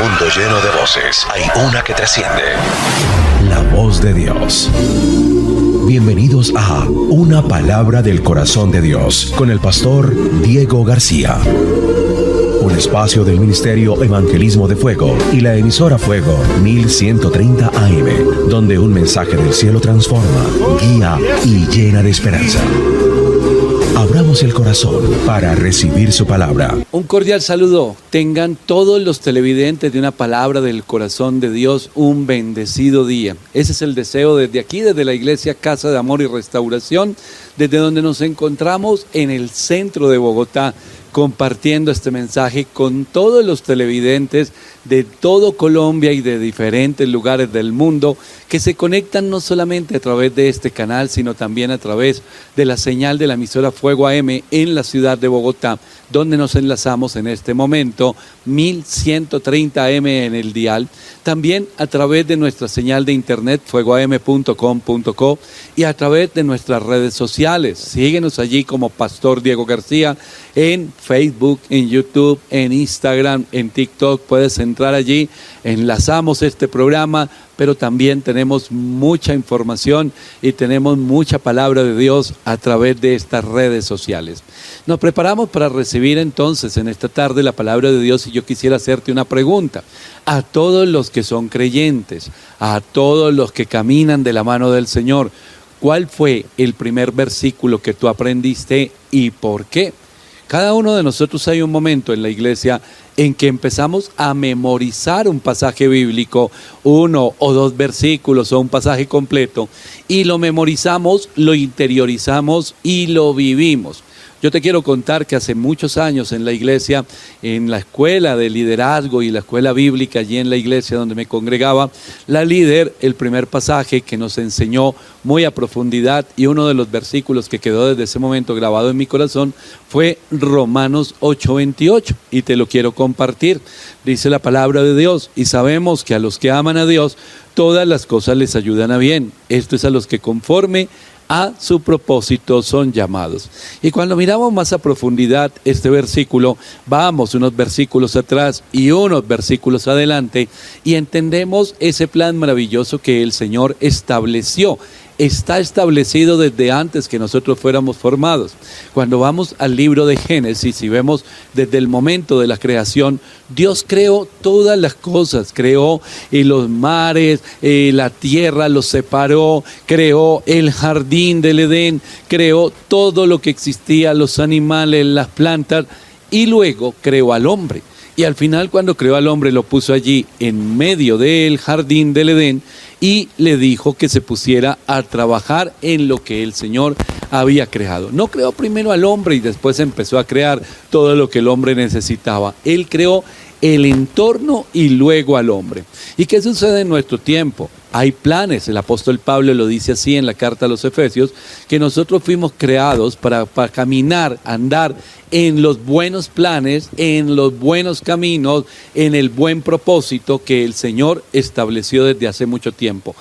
mundo lleno de voces, hay una que trasciende. La voz de Dios. Bienvenidos a Una Palabra del Corazón de Dios con el pastor Diego García. Un espacio del Ministerio Evangelismo de Fuego y la emisora Fuego 1130 AM, donde un mensaje del cielo transforma, guía y llena de esperanza. Abramos el corazón para recibir su palabra. Un cordial saludo. Tengan todos los televidentes de Una Palabra del Corazón de Dios un bendecido día. Ese es el deseo desde aquí, desde la Iglesia Casa de Amor y Restauración, desde donde nos encontramos en el centro de Bogotá, compartiendo este mensaje con todos los televidentes de todo Colombia y de diferentes lugares del mundo que se conectan no solamente a través de este canal, sino también a través de la señal de la emisora Fuego AM en la ciudad de Bogotá, donde nos enlazamos en este momento, 1130 AM en el dial, también a través de nuestra señal de internet fuegoam.com.co y a través de nuestras redes sociales. Síguenos allí como Pastor Diego García en Facebook, en YouTube, en Instagram, en TikTok. Puedes entrar allí, enlazamos este programa, pero también tenemos mucha información y tenemos mucha palabra de Dios a través de estas redes sociales. Nos preparamos para recibir entonces en esta tarde la palabra de Dios y yo quisiera hacerte una pregunta. A todos los que son creyentes, a todos los que caminan de la mano del Señor, ¿cuál fue el primer versículo que tú aprendiste y por qué? Cada uno de nosotros hay un momento en la iglesia en que empezamos a memorizar un pasaje bíblico, uno o dos versículos o un pasaje completo, y lo memorizamos, lo interiorizamos y lo vivimos. Yo te quiero contar que hace muchos años en la iglesia, en la escuela de liderazgo y la escuela bíblica allí en la iglesia donde me congregaba, la líder, el primer pasaje que nos enseñó muy a profundidad y uno de los versículos que quedó desde ese momento grabado en mi corazón fue Romanos 8:28 y te lo quiero compartir. Dice la palabra de Dios: y sabemos que a los que aman a Dios todas las cosas les ayudan a bien. Esto es a los que conforme a su propósito son llamados. Y cuando miramos más a profundidad este versículo, vamos unos versículos atrás y unos versículos adelante y entendemos ese plan maravilloso que el Señor estableció. Está establecido desde antes que nosotros fuéramos formados. Cuando vamos al libro de Génesis y vemos desde el momento de la creación, Dios creó todas las cosas, creó los mares, la tierra, los separó, creó el jardín del Edén, creó todo lo que existía, los animales, las plantas, y luego creó al hombre. Y al final, cuando creó al hombre, lo puso allí en medio del jardín del Edén y le dijo que se pusiera a trabajar en lo que el Señor había creado. No creó primero al hombre y después empezó a crear todo lo que el hombre necesitaba. Él creó el entorno y luego al hombre. ¿Y qué sucede en nuestro tiempo? Hay planes, el apóstol Pablo lo dice así en la carta a los Efesios, que nosotros fuimos creados para caminar, andar en los buenos planes, en los buenos caminos, en el buen propósito que el Señor estableció desde hace mucho tiempo.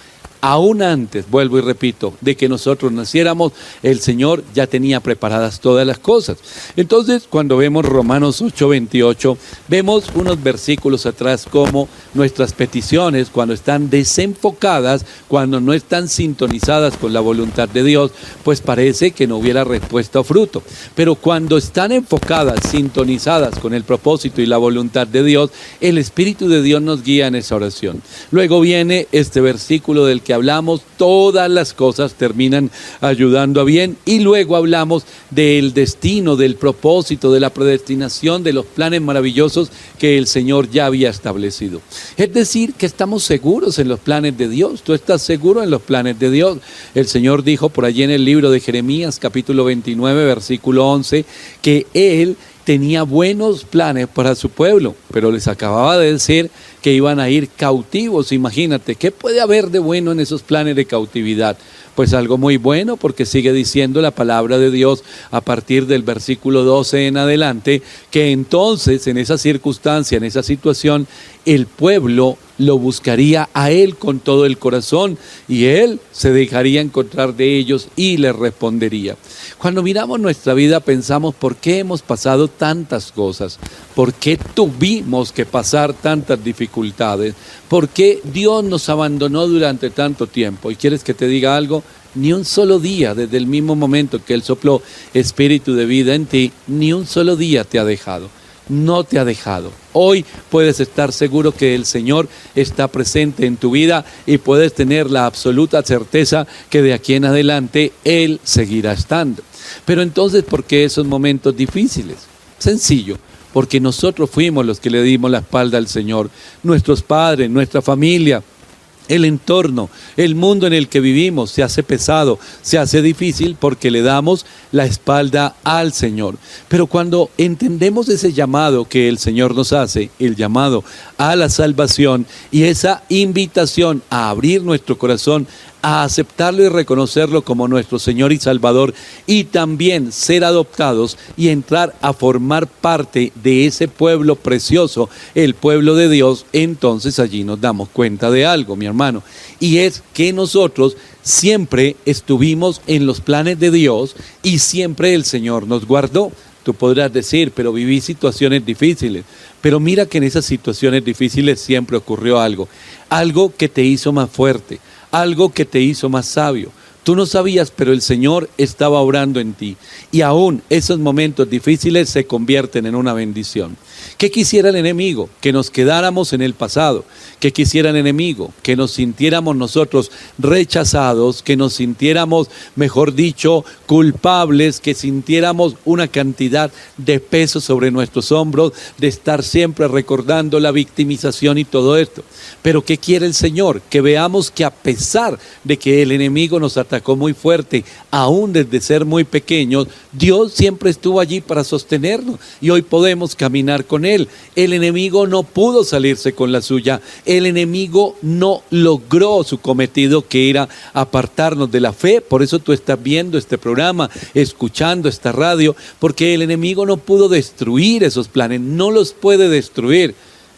Aún antes, vuelvo y repito, de que nosotros naciéramos, el Señor ya tenía preparadas todas las cosas. Entonces, cuando vemos Romanos 8:28, vemos unos versículos atrás como nuestras peticiones, cuando están desenfocadas, cuando no están sintonizadas con la voluntad de Dios, pues parece que no hubiera respuesta o fruto. Pero cuando están enfocadas, sintonizadas con el propósito y la voluntad de Dios, el Espíritu de Dios nos guía en esa oración. Luego viene este versículo del que hablamos, todas las cosas terminan ayudando a bien, y luego hablamos del destino, del propósito, de la predestinación, de los planes maravillosos que el Señor ya había establecido. Es decir, que estamos seguros en los planes de Dios. Tú estás seguro en los planes de Dios. El Señor dijo por allí en el libro de Jeremías, capítulo 29, versículo 11, que Él tenía buenos planes para su pueblo, pero les acababa de decir que iban a ir cautivos. Imagínate, ¿qué puede haber de bueno en esos planes de cautividad? Pues algo muy bueno, porque sigue diciendo la palabra de Dios a partir del versículo 12 en adelante, que entonces en esa circunstancia, en esa situación, el pueblo lo buscaría a Él con todo el corazón y Él se dejaría encontrar de ellos y les respondería. Cuando miramos nuestra vida pensamos por qué hemos pasado tantas cosas, por qué tuvimos que pasar tantas dificultades, por qué Dios nos abandonó durante tanto tiempo. ¿Y quieres que te diga algo? Ni un solo día, desde el mismo momento que Él sopló espíritu de vida en ti, ni un solo día te ha dejado. No te ha dejado. Hoy puedes estar seguro que el Señor está presente en tu vida y puedes tener la absoluta certeza que de aquí en adelante Él seguirá estando. Pero entonces, ¿por qué esos momentos difíciles? Sencillo, porque nosotros fuimos los que le dimos la espalda al Señor. Nuestros padres, nuestra familia, el entorno, el mundo en el que vivimos se hace pesado, se hace difícil porque le damos la espalda al Señor. Pero cuando entendemos ese llamado que el Señor nos hace, el llamado a la salvación y esa invitación a abrir nuestro corazón, a aceptarlo y reconocerlo como nuestro Señor y Salvador, y también ser adoptados y entrar a formar parte de ese pueblo precioso, el pueblo de Dios, entonces allí nos damos cuenta de algo, mi hermano, y es que nosotros siempre estuvimos en los planes de Dios y siempre el Señor nos guardó. Tú podrás decir, pero viví situaciones difíciles. Pero mira que en esas situaciones difíciles siempre ocurrió algo que te hizo más fuerte, algo que te hizo más sabio. Tú no sabías, pero el Señor estaba obrando en ti. Y aún esos momentos difíciles se convierten en una bendición. ¿Qué quisiera el enemigo? Que nos quedáramos en el pasado. ¿Qué quisiera el enemigo? Que nos sintiéramos nosotros rechazados, que nos sintiéramos, mejor dicho, culpables, que sintiéramos una cantidad de peso sobre nuestros hombros, de estar siempre recordando la victimización y todo esto. Pero ¿qué quiere el Señor? Que veamos que a pesar de que el enemigo nos atacó muy fuerte, aún desde ser muy pequeños, Dios siempre estuvo allí para sostenernos y hoy podemos caminar con Él. El enemigo no pudo salirse con la suya, el enemigo no logró su cometido, que era apartarnos de la fe. Por eso tú estás viendo este programa, escuchando esta radio, porque el enemigo no pudo destruir esos planes, no los puede destruir.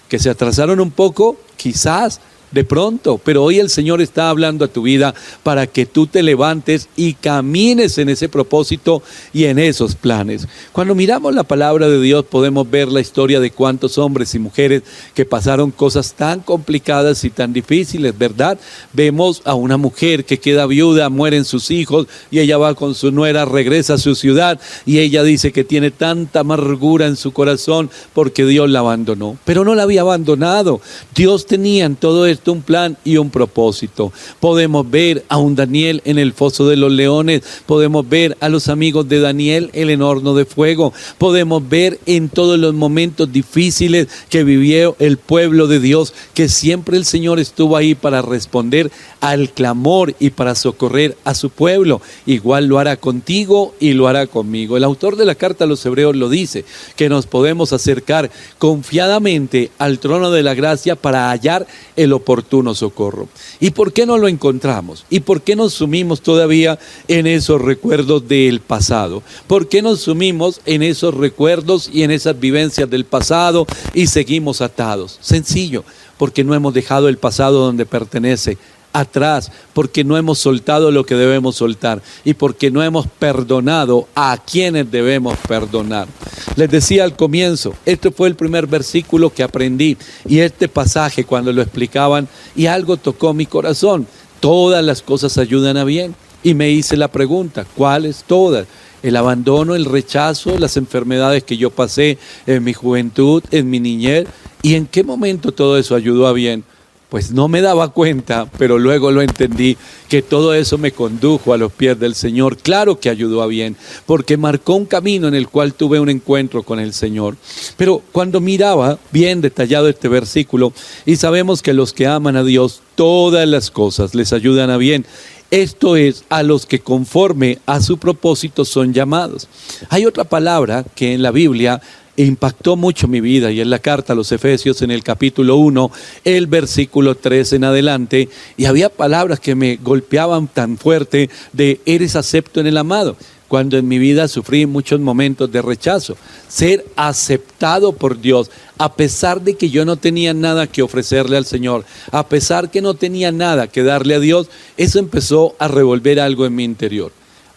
Que se atrasaron un poco, quizás, de pronto, pero hoy el Señor está hablando a tu vida para que tú te levantes y camines en ese propósito y en esos planes. Cuando miramos la palabra de Dios podemos ver la historia de cuántos hombres y mujeres que pasaron cosas tan complicadas y tan difíciles, ¿verdad? Vemos a una mujer que queda viuda, mueren sus hijos y ella va con su nuera, regresa a su ciudad y ella dice que tiene tanta amargura en su corazón porque Dios la abandonó, pero no la había abandonado. Dios tenía en todo esto un plan y un propósito. Podemos ver a un Daniel en el foso de los leones, podemos ver a los amigos de Daniel en el horno de fuego, podemos ver en todos los momentos difíciles que vivió el pueblo de Dios, que siempre el Señor estuvo ahí para responder al clamor y para socorrer a su pueblo. Igual lo hará contigo y lo hará conmigo. El autor de la carta a los Hebreos lo dice, que nos podemos acercar confiadamente al trono de la gracia para hallar el oportuno socorro. ¿Y por qué no lo encontramos? ¿Y por qué nos sumimos todavía en esos recuerdos del pasado? ¿Por qué nos sumimos en esos recuerdos y en esas vivencias del pasado y seguimos atados? Sencillo, porque no hemos dejado el pasado donde pertenece, atrás, porque no hemos soltado lo que debemos soltar y porque no hemos perdonado a quienes debemos perdonar. Les decía al comienzo, este fue el primer versículo que aprendí y este pasaje cuando lo explicaban y algo tocó mi corazón. Todas las cosas ayudan a bien. Y me hice la pregunta, ¿cuáles todas? El abandono, el rechazo, las enfermedades que yo pasé en mi juventud, en mi niñez. ¿Y en qué momento todo eso ayudó a bien? Pues no me daba cuenta, pero luego lo entendí, que todo eso me condujo a los pies del Señor. Claro que ayudó a bien, porque marcó un camino en el cual tuve un encuentro con el Señor. Pero cuando miraba bien detallado este versículo, y sabemos que los que aman a Dios, todas las cosas les ayudan a bien. Esto es, a los que conforme a su propósito son llamados. Hay otra palabra que en la Biblia impactó mucho mi vida y en la carta a los Efesios en el capítulo 1, el versículo 3 en adelante, y había palabras que me golpeaban tan fuerte de eres acepto en el amado. cuando en mi vida sufrí muchos momentos de rechazo. Ser aceptado por Dios, a pesar de que yo no tenía nada que ofrecerle al Señor, a pesar que no tenía nada que darle a Dios, eso empezó a revolver algo en mi interior.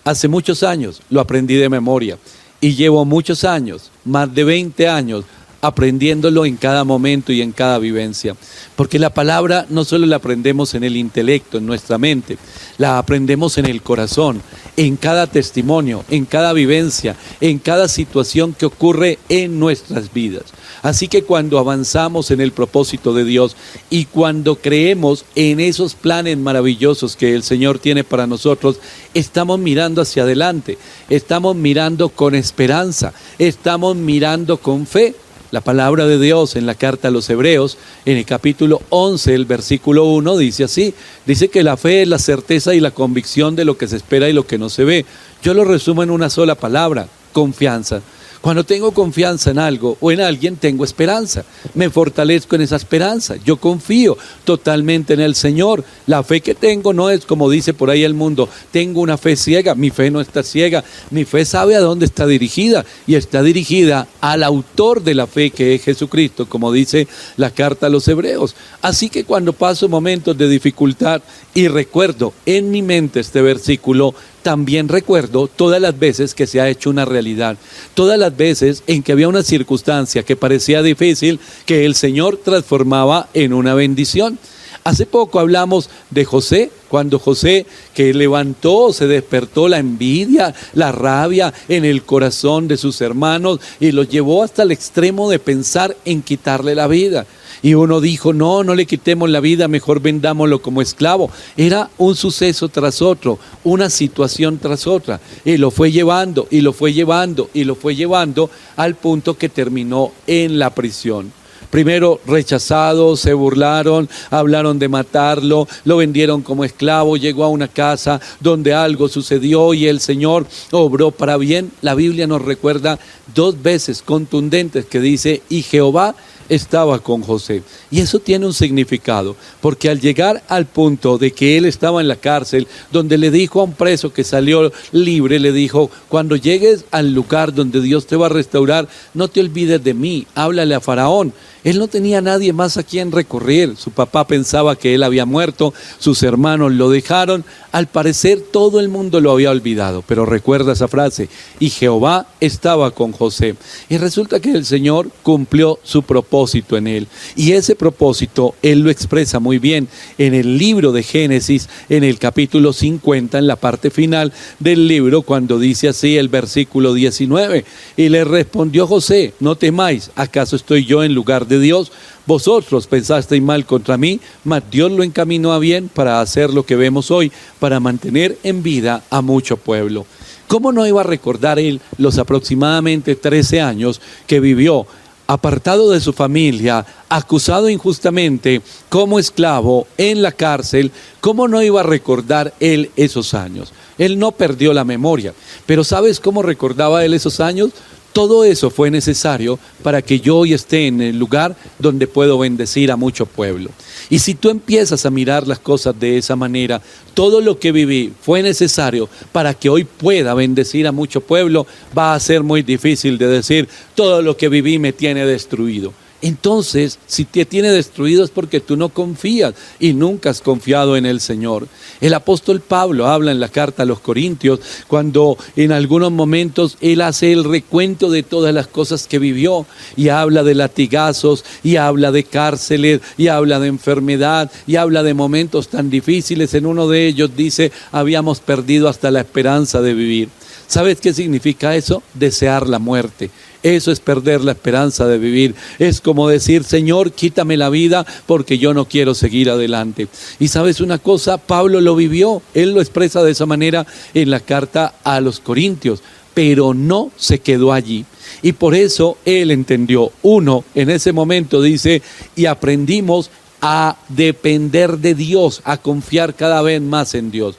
Hace muchos años lo aprendí de memoria y llevo muchos años, más de 20 años, aprendiéndolo en cada momento y en cada vivencia. Porque la palabra no solo la aprendemos en el intelecto, en nuestra mente, la aprendemos en el corazón, en cada testimonio, en cada vivencia, en cada situación que ocurre en nuestras vidas. Así que cuando avanzamos en el propósito de Dios y cuando creemos en esos planes maravillosos que el Señor tiene para nosotros, estamos mirando hacia adelante, estamos mirando con esperanza, estamos mirando con fe. La palabra de Dios en la carta a los Hebreos, en el capítulo 11, el versículo 1, dice así, dice que la fe es la certeza y la convicción de lo que se espera y lo que no se ve. Yo lo resumo en una sola palabra: confianza. Cuando tengo confianza en algo o en alguien, tengo esperanza. Me fortalezco en esa esperanza. Yo confío totalmente en el Señor. La fe que tengo no es como dice por ahí el mundo: tengo una fe ciega. Mi fe no está ciega. Mi fe sabe a dónde está dirigida, y está dirigida al autor de la fe, que es Jesucristo, como dice la carta a los Hebreos. Así que cuando paso momentos de dificultad y recuerdo en mi mente este versículo, también recuerdo todas las veces que se ha hecho una realidad, todas las veces en que había una circunstancia que parecía difícil, que el Señor transformaba en una bendición. Hace poco hablamos de José, cuando José, que levantó, se despertó la envidia, la rabia en el corazón de sus hermanos y los llevó hasta el extremo de pensar en quitarle la vida. Y uno dijo: no le quitemos la vida, mejor vendámoslo como esclavo. Era un suceso tras otro, una situación tras otra, y lo fue llevando, y lo fue llevando, y lo fue llevando al punto que terminó en la prisión. Primero rechazado, se burlaron, hablaron de matarlo, lo vendieron como esclavo, llegó a una casa donde algo sucedió y el Señor obró para bien. La Biblia nos recuerda 2 veces contundentes que dice: y Jehová estaba con José. Y eso tiene un significado, porque al llegar al punto de que él estaba en la cárcel, donde le dijo a un preso que salió libre, le dijo: cuando llegues al lugar donde Dios te va a restaurar, no te olvides de mí, háblale a Faraón. Él no tenía nadie más a quien recurrir. Su papá pensaba que él había muerto, sus hermanos lo dejaron. Al parecer todo el mundo lo había olvidado, pero recuerda esa frase: y Jehová estaba con José. Y resulta que el Señor cumplió su propósito en él, y ese propósito él lo expresa muy bien en el libro de Génesis, en el capítulo 50, en la parte final del libro, cuando dice así el versículo 19: y le respondió José: no temáis, ¿acaso estoy yo en lugar de Dios? Vosotros pensasteis mal contra mí, mas Dios lo encaminó a bien para hacer lo que vemos hoy, para mantener en vida a mucho pueblo. ¿Cómo no iba a recordar él los aproximadamente 13 años que vivió apartado de su familia, acusado injustamente, como esclavo en la cárcel? ¿Cómo no iba a recordar él esos años? Él no perdió la memoria, pero ¿sabes cómo recordaba él esos años? Todo eso fue necesario para que yo hoy esté en el lugar donde puedo bendecir a mucho pueblo. Y si tú empiezas a mirar las cosas de esa manera, todo lo que viví fue necesario para que hoy pueda bendecir a mucho pueblo, va a ser muy difícil de decir: todo lo que viví me tiene destruido. Entonces, si te tiene destruido es porque tú no confías y nunca has confiado en el Señor. El apóstol Pablo habla en la carta a los Corintios, cuando en algunos momentos él hace el recuento de todas las cosas que vivió, y habla de latigazos, y habla de cárceles, y habla de enfermedad, y habla de momentos tan difíciles. En uno de ellos dice: habíamos perdido hasta la esperanza de vivir. ¿Sabes qué significa eso? Desear la muerte. Eso es perder la esperanza de vivir. Es como decir: Señor, quítame la vida porque yo no quiero seguir adelante. Y ¿sabes una cosa? Pablo lo vivió. Él lo expresa de esa manera en la carta a los Corintios, pero no se quedó allí. Y por eso él entendió. Uno, en ese momento dice: y aprendimos a depender de Dios, a confiar cada vez más en Dios.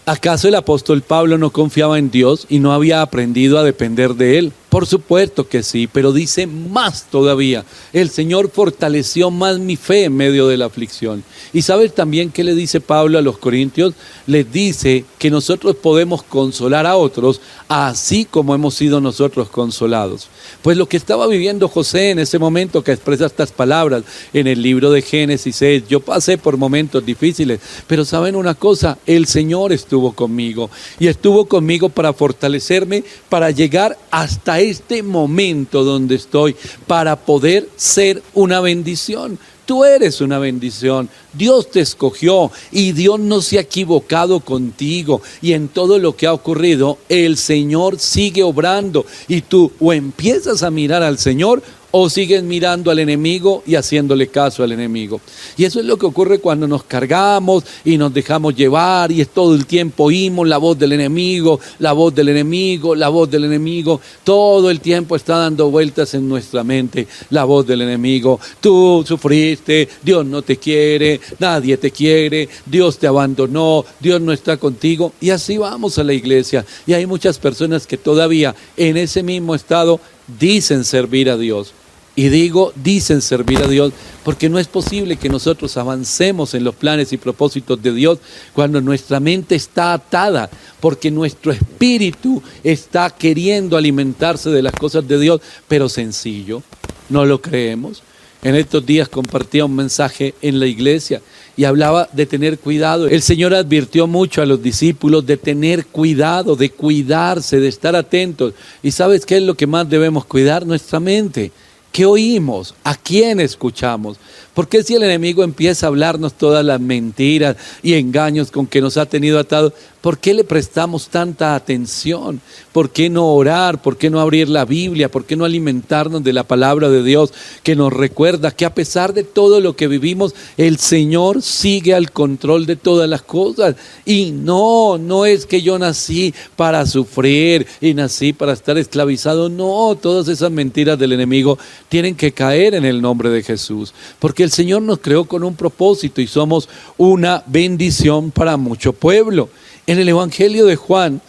¿Acaso el apóstol Pablo no confiaba en Dios y no había aprendido a depender de Él? Por supuesto que sí, pero dice más todavía. El Señor fortaleció más mi fe en medio de la aflicción. ¿Y sabes también qué le dice Pablo a los Corintios? Les dice que nosotros podemos consolar a otros así como hemos sido nosotros consolados. Pues lo que estaba viviendo José en ese momento que expresa estas palabras en el libro de Génesis es: yo pasé por momentos difíciles, pero ¿saben una cosa? El Señor estuvo conmigo y estuvo conmigo para fortalecerme, para llegar hasta este momento donde estoy, para poder ser una bendición. Tú eres una bendición, Dios te escogió y Dios no se ha equivocado contigo, y en todo lo que ha ocurrido el Señor sigue obrando, y tú o empiezas a mirar al Señor o sigues mirando al enemigo y haciéndole caso al enemigo. Y eso es lo que ocurre cuando nos cargamos y nos dejamos llevar, y es todo el tiempo oímos la voz del enemigo, la voz del enemigo, la voz del enemigo. Todo el tiempo está dando vueltas en nuestra mente la voz del enemigo. Tú sufriste, Dios no te quiere, nadie te quiere, Dios te abandonó, Dios no está contigo. Y así vamos a la iglesia. Y hay muchas personas que todavía en ese mismo estado dicen servir a Dios. Y digo, dicen servir a Dios, porque no es posible que nosotros avancemos en los planes y propósitos de Dios cuando nuestra mente está atada, porque nuestro espíritu está queriendo alimentarse de las cosas de Dios, pero sencillo, no lo creemos. En estos días compartía un mensaje en la iglesia y hablaba de tener cuidado. El Señor advirtió mucho a los discípulos de tener cuidado, de cuidarse, de estar atentos. ¿Y sabes qué es lo que más debemos cuidar? Nuestra mente. ¿Qué oímos? ¿A quién escuchamos? Porque si el enemigo empieza a hablarnos todas las mentiras y engaños con que nos ha tenido atados, ¿por qué le prestamos tanta atención? ¿Por qué no orar? ¿Por qué no abrir la Biblia? ¿Por qué no alimentarnos de la palabra de Dios que nos recuerda que a pesar de todo lo que vivimos, el Señor sigue al control de todas las cosas? Y no es que yo nací para sufrir y nací para estar esclavizado. No, todas esas mentiras del enemigo tienen que caer en el nombre de Jesús, porque el Señor nos creó con un propósito y somos una bendición para mucho pueblo. En el Evangelio de Juan,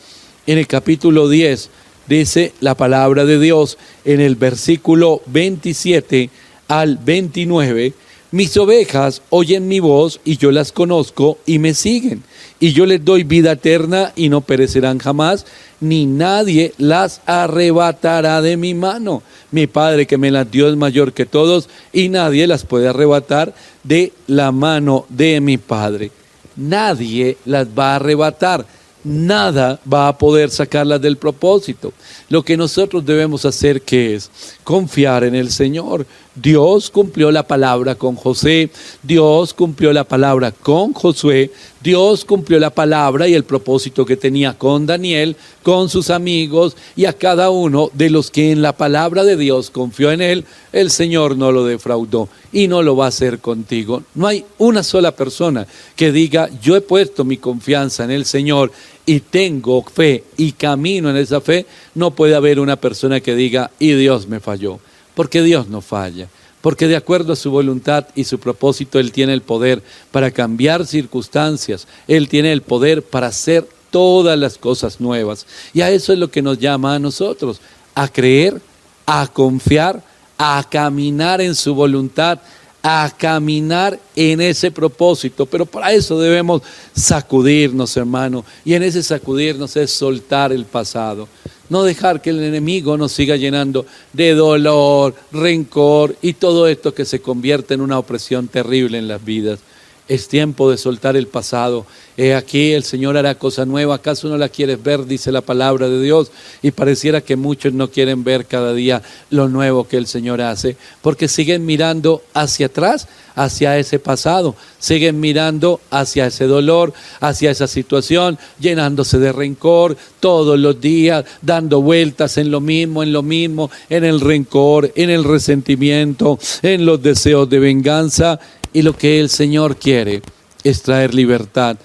en el capítulo 10, dice la palabra de Dios en el versículo 27 al 29: mis ovejas oyen mi voz y yo las conozco y me siguen, y yo les doy vida eterna y no perecerán jamás, ni nadie las arrebatará de mi mano. Mi Padre que me las dio es mayor que todos y nadie las puede arrebatar de la mano de mi Padre. Nadie las va a arrebatar. Nada va a poder sacarlas del propósito. Lo que nosotros debemos hacer, ¿qué es? Confiar en el Señor. Dios cumplió la palabra con José, Dios cumplió la palabra con Josué, Dios cumplió la palabra y el propósito que tenía con Daniel, con sus amigos, y a cada uno de los que en la palabra de Dios confió en él, el Señor no lo defraudó y no lo va a hacer contigo. No hay una sola persona que diga: yo he puesto mi confianza en el Señor y tengo fe y camino en esa fe. No puede haber una persona que diga: y Dios me falló. Porque Dios no falla, porque de acuerdo a su voluntad y su propósito, Él tiene el poder para cambiar circunstancias, Él tiene el poder para hacer todas las cosas nuevas. Y a eso es lo que nos llama a nosotros, a creer, a confiar, a caminar en su voluntad, a caminar en ese propósito. Pero para eso debemos sacudirnos, hermano, y en ese sacudirnos es soltar el pasado. No dejar que el enemigo nos siga llenando de dolor, rencor y todo esto que se convierte en una opresión terrible en las vidas. Es tiempo de soltar el pasado. He aquí el Señor hará cosa nueva. ¿Acaso no la quieres ver? Dice la palabra de Dios. Y pareciera que muchos no quieren ver cada día lo nuevo que el Señor hace, porque siguen mirando hacia atrás, hacia ese pasado. Siguen mirando hacia ese dolor, hacia esa situación, llenándose de rencor todos los días, dando vueltas en lo mismo, en el rencor, en el resentimiento, en los deseos de venganza. Y lo que el Señor quiere es traer libertad,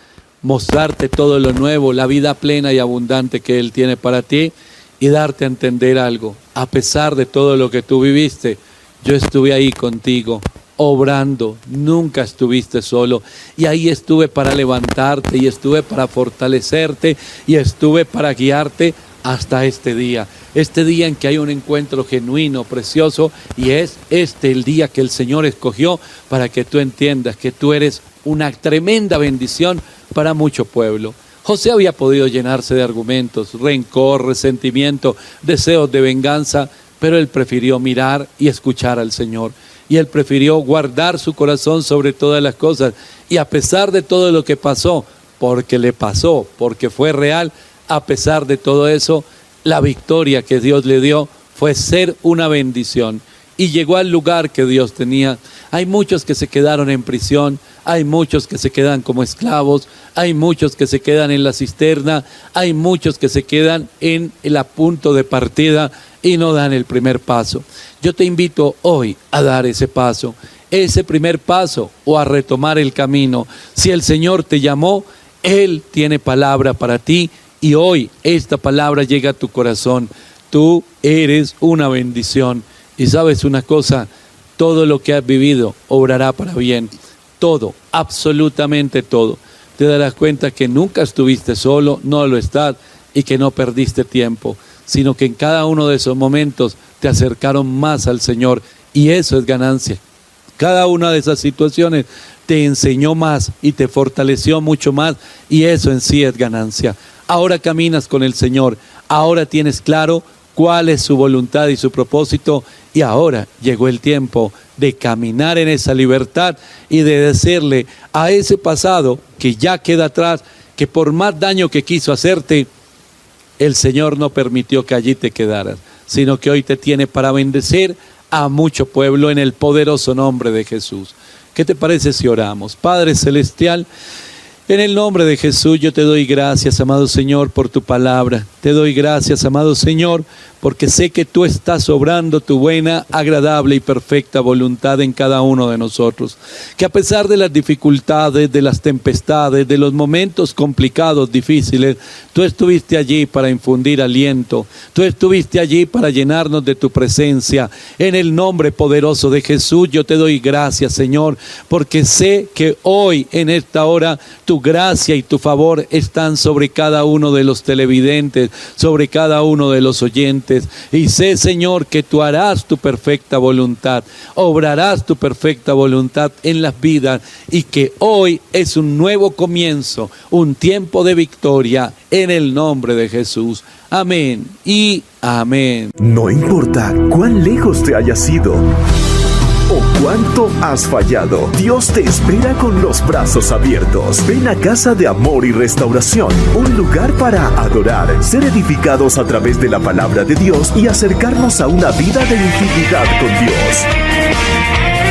mostrarte todo lo nuevo, la vida plena y abundante que Él tiene para ti, y darte a entender algo. A pesar de todo lo que tú viviste, yo estuve ahí contigo, obrando. Nunca estuviste solo, y ahí estuve para levantarte, y estuve para fortalecerte, y estuve para guiarte hasta este día en que hay un encuentro genuino, precioso, y es el día que el Señor escogió para que tú entiendas que tú eres una tremenda bendición para mucho pueblo. José había podido llenarse de argumentos, rencor, resentimiento, deseos de venganza, pero él prefirió mirar y escuchar al Señor. Y él prefirió guardar su corazón sobre todas las cosas. Y a pesar de todo lo que pasó, porque le pasó, porque fue real, a pesar de todo eso, la victoria que Dios le dio fue ser una bendición. Y llegó al lugar que Dios tenía. Hay muchos que se quedaron en prisión, hay muchos que se quedan como esclavos, hay muchos que se quedan en la cisterna, hay muchos que se quedan en el punto de partida y no dan el primer paso. Yo te invito hoy a dar ese paso, ese primer paso, o a retomar el camino. Si el Señor te llamó, Él tiene palabra para ti, y hoy esta palabra llega a tu corazón. Tú eres una bendición. Y sabes una cosa, todo lo que has vivido obrará para bien. Todo, absolutamente todo. Te darás cuenta que nunca estuviste solo, no lo estás, y que no perdiste tiempo, sino que en cada uno de esos momentos te acercaron más al Señor, y eso es ganancia. Cada una de esas situaciones te enseñó más y te fortaleció mucho más, y eso en sí es ganancia. Ahora caminas con el Señor, ahora tienes claro cuál es su voluntad y su propósito, y ahora llegó el tiempo de caminar en esa libertad y de decirle a ese pasado que ya queda atrás, que por más daño que quiso hacerte, el Señor no permitió que allí te quedaras, sino que hoy te tiene para bendecir a mucho pueblo en el poderoso nombre de Jesús. ¿Qué te parece si oramos? Padre Celestial, en el nombre de Jesús yo te doy gracias, amado Señor, por tu palabra. Te doy gracias, amado Señor, porque sé que tú estás obrando tu buena, agradable y perfecta voluntad en cada uno de nosotros. Que a pesar de las dificultades, de las tempestades, de los momentos complicados, difíciles, tú estuviste allí para infundir aliento. Tú estuviste allí para llenarnos de tu presencia. En el nombre poderoso de Jesús yo te doy gracias, Señor, porque sé que hoy, en esta hora, tu gracia y tu favor están sobre cada uno de los televidentes, sobre cada uno de los oyentes. Y sé, Señor, que tú harás tu perfecta voluntad, obrarás tu perfecta voluntad en las vidas, y que hoy es un nuevo comienzo, un tiempo de victoria, en el nombre de Jesús. Amén y amén. No importa cuán lejos te hayas ido o cuánto has fallado, Dios te espera con los brazos abiertos. Ven a Casa de Amor y Restauración, un lugar para adorar, ser edificados a través de la palabra de Dios y acercarnos a una vida de intimidad con Dios.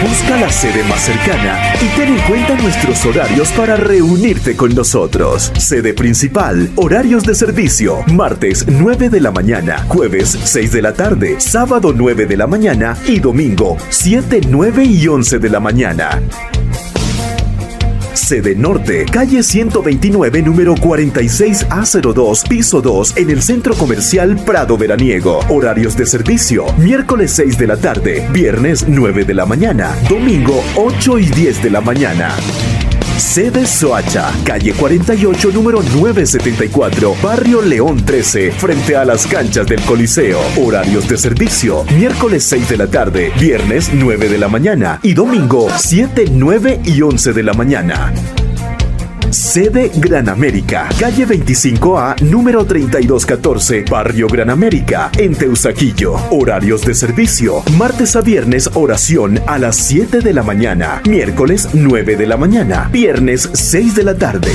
Busca la sede más cercana y ten en cuenta nuestros horarios para reunirte con nosotros. Sede principal, horarios de servicio: martes 9 de la mañana, jueves 6 de la tarde, sábado 9 de la mañana y domingo 7, 9 y 11 de la mañana. Sede Norte, calle 129, número 46A02, piso 2, en el Centro Comercial Prado Veraniego. Horarios de servicio: miércoles 6 de la tarde, viernes 9 de la mañana, domingo 8 y 10 de la mañana. Sede Soacha, calle 48, número 974, barrio León 13, frente a las canchas del Coliseo. Horarios de servicio: miércoles 6 de la tarde, viernes 9 de la mañana y domingo 7, 9 y 11 de la mañana. Sede Gran América, calle 25A, número 3214, barrio Gran América, en Teusaquillo. Horarios de servicio: martes a viernes, oración a las 7 de la mañana, miércoles 9 de la mañana, viernes 6 de la tarde.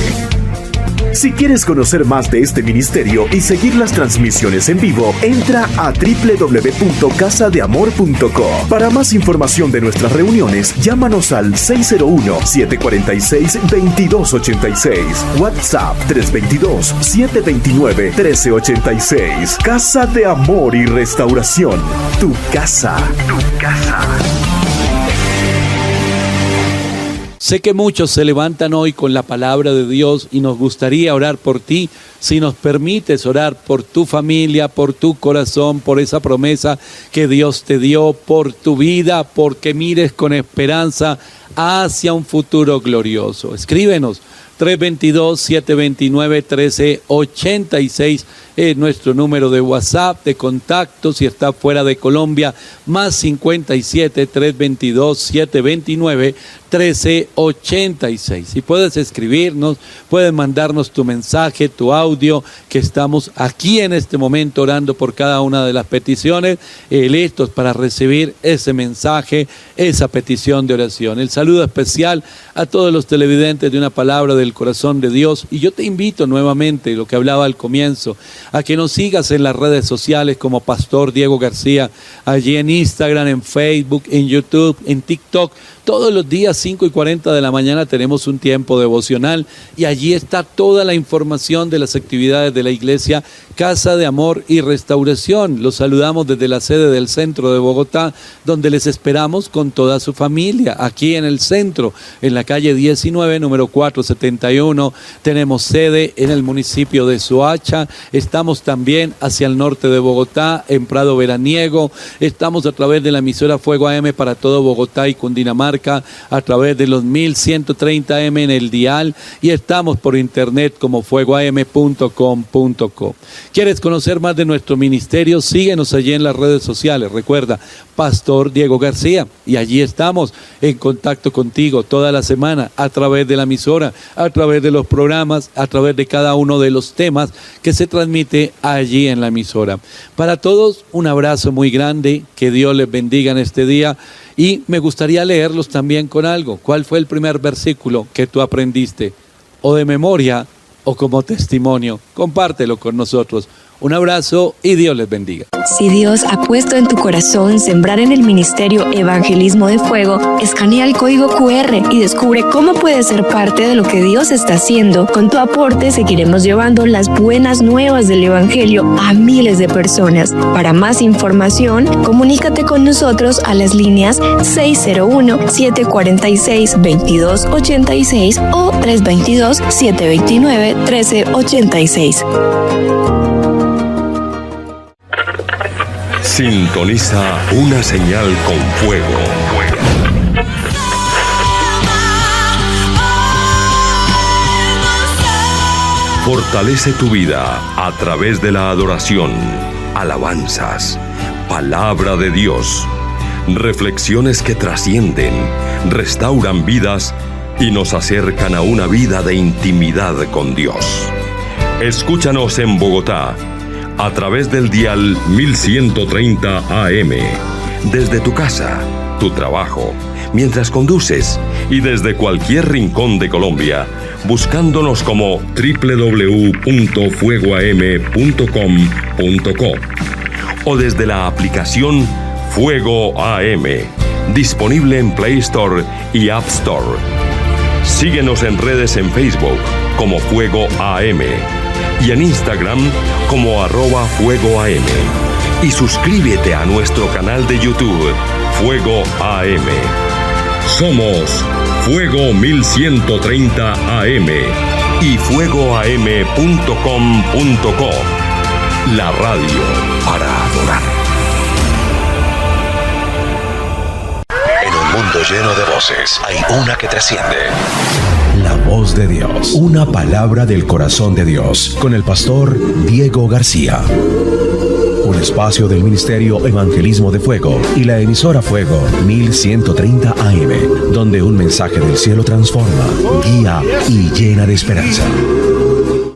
Si quieres conocer más de este ministerio y seguir las transmisiones en vivo, entra a www.casadeamor.co. Para más información de nuestras reuniones, llámanos al 601-746-2286. WhatsApp 322-729-1386. Casa de Amor y Restauración. Tu casa. Tu casa. Sé que muchos se levantan hoy con la palabra de Dios y nos gustaría orar por ti. Si nos permites orar por tu familia, por tu corazón, por esa promesa que Dios te dio, por tu vida, porque mires con esperanza hacia un futuro glorioso. Escríbenos 322-729-1386 nuestro número de WhatsApp, de contacto, si está fuera de Colombia, más 57 322 729 1386. Y puedes escribirnos, puedes mandarnos tu mensaje, tu audio, que estamos aquí en este momento orando por cada una de las peticiones, listos para recibir ese mensaje, esa petición de oración. El saludo especial a todos los televidentes de Una Palabra del Corazón de Dios. Y yo te invito nuevamente, lo que hablaba al comienzo, a que nos sigas en las redes sociales como Pastor Diego García, allí en Instagram, en Facebook, en YouTube, en TikTok. Todos los días 5:40 de la mañana tenemos un tiempo devocional y allí está toda la información de las actividades de la iglesia Casa de Amor y Restauración. Los saludamos desde la sede del centro de Bogotá, donde les esperamos con toda su familia. Aquí en el centro, en la calle 19, número 471, tenemos sede en el municipio de Soacha. Estamos también hacia el norte de Bogotá, en Prado Veraniego. Estamos a través de la emisora Fuego AM para todo Bogotá y Cundinamarca, a través de los 1130M en el dial, y estamos por internet como fuegoam.com.co. ¿Quieres conocer más de nuestro ministerio? Síguenos allí en las redes sociales. Recuerda, Pastor Diego García, y allí estamos en contacto contigo toda la semana a través de la emisora, a través de los programas, a través de cada uno de los temas que se transmite allí en la emisora. Para todos, un abrazo muy grande, que Dios les bendiga en este día. Y me gustaría leerlos también con algo. ¿Cuál fue el primer versículo que tú aprendiste? O de memoria o como testimonio. Compártelo con nosotros. Un abrazo y Dios les bendiga. Si Dios ha puesto en tu corazón sembrar en el ministerio Evangelismo de Fuego, escanea el código QR y descubre cómo puedes ser parte de lo que Dios está haciendo. Con tu aporte seguiremos llevando las buenas nuevas del Evangelio a miles de personas. Para más información, comunícate con nosotros a las líneas 601-746-2286 o 322-729-1386. Sintoniza una señal con fuego. Fortalece tu vida a través de la adoración, alabanzas, palabra de Dios, reflexiones que trascienden, restauran vidas y nos acercan a una vida de intimidad con Dios. Escúchanos en Bogotá a través del dial 1130 AM, desde tu casa, tu trabajo, mientras conduces y desde cualquier rincón de Colombia, buscándonos como www.fuegoam.com.co o desde la aplicación Fuego AM, disponible en Play Store y App Store. Síguenos en redes en Facebook como Fuego AM y en Instagram como @FuegoAM. Y suscríbete a nuestro canal de YouTube, Fuego AM. Somos Fuego 1130 AM y fuegoam.com.co, la radio para adorar. En un mundo lleno de voces, hay una que trasciende. La voz de Dios, una palabra del corazón de Dios, con el pastor Diego García. Un espacio del ministerio Evangelismo de Fuego y la emisora Fuego 1130 AM, donde un mensaje del cielo transforma, guía y llena de esperanza.